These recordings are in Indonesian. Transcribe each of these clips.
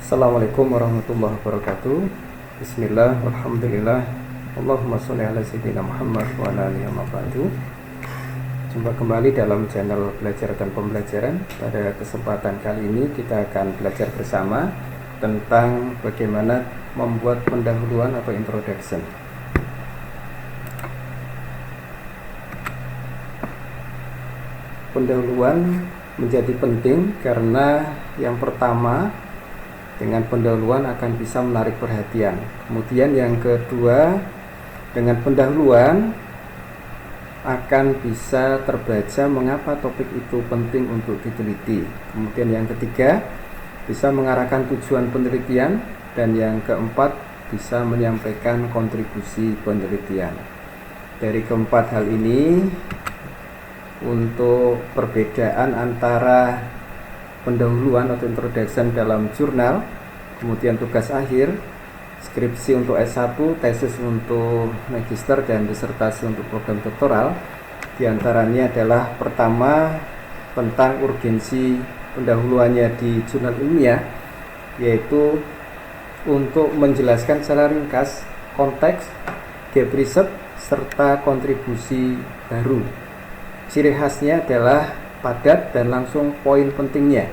Assalamualaikum warahmatullahi wabarakatuh. Bismillah, alhamdulillah, Allahumma sholli ala sayyidina Muhammad wa ala alihi wa ba'du. Jumpa kembali dalam channel belajar dan pembelajaran. Pada kesempatan kali ini kita akan belajar bersama tentang bagaimana membuat pendahuluan atau introduction. Pendahuluan menjadi penting karena yang pertama, dengan pendahuluan akan bisa menarik perhatian. Kemudian yang kedua, dengan pendahuluan akan bisa terbaca mengapa topik itu penting untuk diteliti. Kemudian yang ketiga, bisa mengarahkan tujuan penelitian. Dan yang keempat, bisa menyampaikan kontribusi penelitian. Dari keempat hal ini, untuk perbedaan antara pendahuluan atau introduction dalam jurnal, kemudian tugas akhir, skripsi untuk S1, tesis untuk magister, dan disertasi untuk program doktoral, diantaranya adalah pertama, tentang urgensi pendahuluannya di jurnal ilmiah, yaitu untuk menjelaskan secara ringkas konteks, gap riset, serta kontribusi baru. Ciri khasnya adalah padat dan langsung poin pentingnya.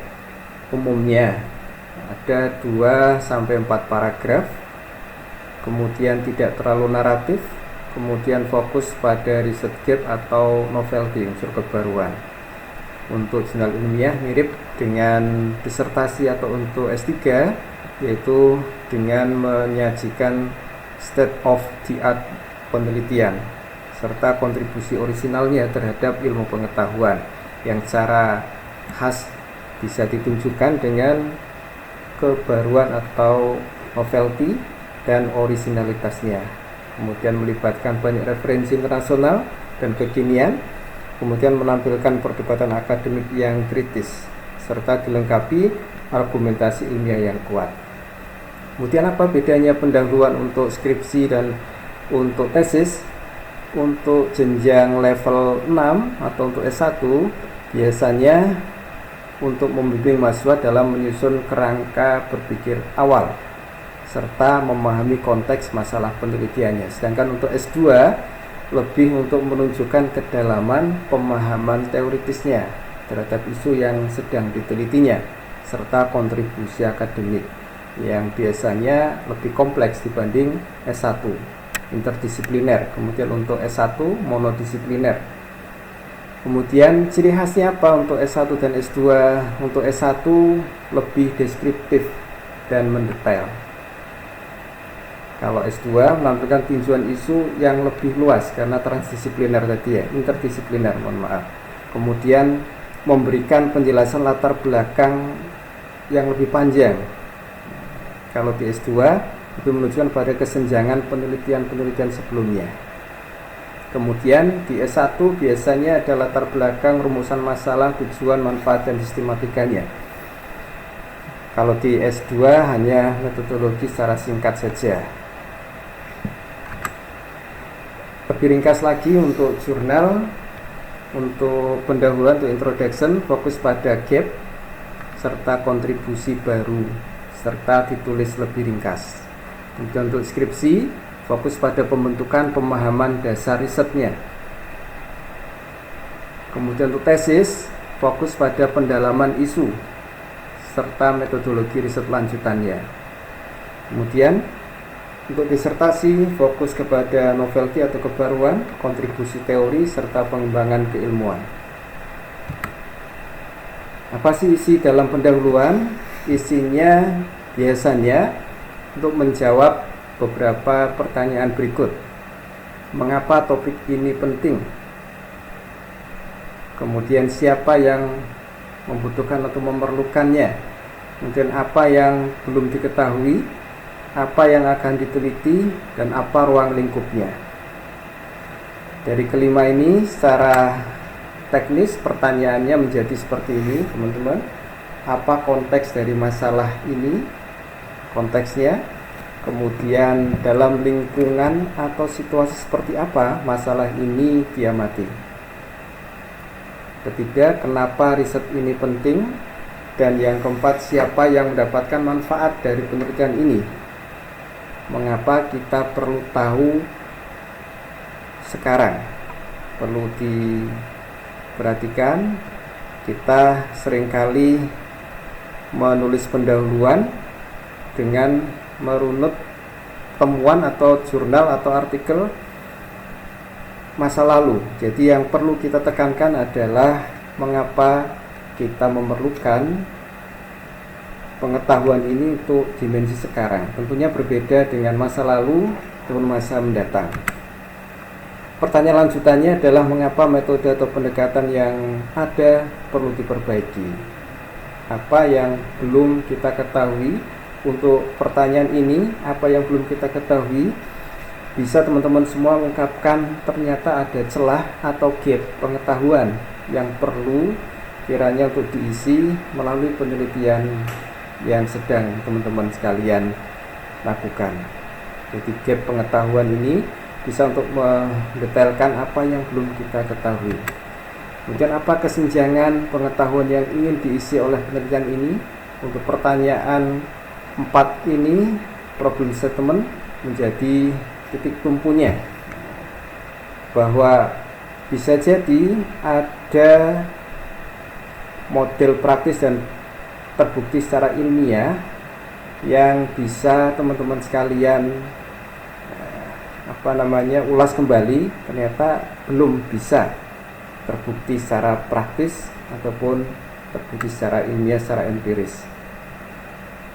Umumnya ada 2-4 paragraf, kemudian tidak terlalu naratif, kemudian fokus pada riset gap atau novelty, unsur kebaruan. Untuk jurnal ilmiah mirip dengan disertasi atau untuk S3, yaitu dengan menyajikan state of the art penelitian serta kontribusi orisinalnya terhadap ilmu pengetahuan yang secara khas bisa ditunjukkan dengan kebaruan atau novelty dan orisinalitasnya. Kemudian melibatkan banyak referensi internasional dan kekinian, kemudian menampilkan perdebatan akademik yang kritis, serta dilengkapi argumentasi ilmiah yang kuat. Kemudian apa bedanya pendahuluan untuk skripsi dan untuk tesis? Untuk jenjang level 6 atau untuk S1, biasanya untuk membimbing mahasiswa dalam menyusun kerangka berpikir awal serta memahami konteks masalah penelitiannya. Sedangkan untuk S2 lebih untuk menunjukkan kedalaman pemahaman teoritisnya terhadap isu yang sedang ditelitinya serta kontribusi akademik yang biasanya lebih kompleks dibanding S1, interdisipliner. Kemudian untuk S1 monodisipliner. Kemudian ciri khasnya apa untuk S1 dan S2? Untuk S1 lebih deskriptif dan mendetail. Kalau S2 menampilkan tinjauan isu yang lebih luas karena transdisipliner tadi ya, interdisipliner, mohon maaf. Kemudian memberikan penjelasan latar belakang yang lebih panjang. Kalau di S2 itu menunjukkan pada kesenjangan penelitian-penelitian sebelumnya. Kemudian di S1 biasanya ada latar belakang, rumusan masalah, tujuan, manfaat, dan sistematikanya. Kalau di S2 hanya metodologi secara singkat saja. Lebih ringkas lagi untuk jurnal, untuk pendahuluan, untuk introduction, fokus pada gap, serta kontribusi baru, serta ditulis lebih ringkas. Kemudian untuk skripsi, fokus pada pembentukan pemahaman dasar risetnya. Kemudian untuk tesis, fokus pada pendalaman isu serta metodologi riset lanjutannya. Kemudian untuk disertasi, fokus kepada novelty atau kebaruan, kontribusi teori, serta pengembangan keilmuan. Apa sih isi dalam pendahuluan? Isinya biasanya untuk menjawab beberapa pertanyaan berikut. Mengapa topik ini penting? Kemudian siapa yang membutuhkan atau memerlukannya? Kemudian apa yang belum diketahui? Apa yang akan diteliti? Dan apa ruang lingkupnya? Dari kelima ini secara teknis pertanyaannya menjadi seperti ini, teman-teman. Apa konteks dari masalah ini? Konteksnya, kemudian dalam lingkungan atau situasi seperti apa masalah ini diamati. Ketiga, kenapa riset ini penting? Dan yang keempat, siapa yang mendapatkan manfaat dari penelitian ini? Mengapa kita perlu tahu sekarang? Perlu diperhatikan, kita seringkali menulis pendahuluan dengan merunut temuan atau jurnal atau artikel masa lalu. Jadi yang perlu kita tekankan adalah mengapa kita memerlukan pengetahuan ini untuk dimensi sekarang. Tentunya berbeda dengan masa lalu dan masa mendatang. Pertanyaan lanjutannya adalah mengapa metode atau pendekatan yang ada perlu diperbaiki. Apa yang belum kita ketahui? Untuk pertanyaan ini, apa yang belum kita ketahui, bisa teman-teman semua mengungkapkan ternyata ada celah atau gap pengetahuan yang perlu kiranya untuk diisi melalui penelitian yang sedang teman-teman sekalian lakukan. Jadi gap pengetahuan ini bisa untuk mendetailkan apa yang belum kita ketahui. Kemudian apa kesenjangan pengetahuan yang ingin diisi oleh penelitian ini? Untuk pertanyaan 4 ini, problem statement menjadi titik tumpunya, bahwa bisa jadi ada model praktis dan terbukti secara ilmiah yang bisa teman-teman sekalian ulas kembali, ternyata belum bisa terbukti secara praktis ataupun terbukti secara ilmiah, secara empiris.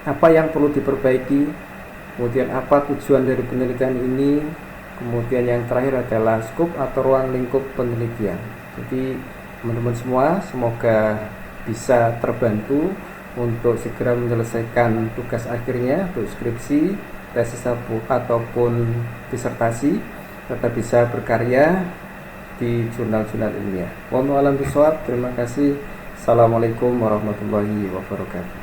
Apa yang perlu diperbaiki, kemudian apa tujuan dari penelitian ini, kemudian yang terakhir adalah skop atau ruang lingkup penelitian. Jadi teman-teman semua semoga bisa terbantu untuk segera menyelesaikan tugas akhirnya untuk skripsi, tesis ataupun disertasi, serta bisa berkarya di jurnal-jurnal ilmiah. Wallahu a'lam bishawab. Terima kasih. Assalamualaikum warahmatullahi wabarakatuh.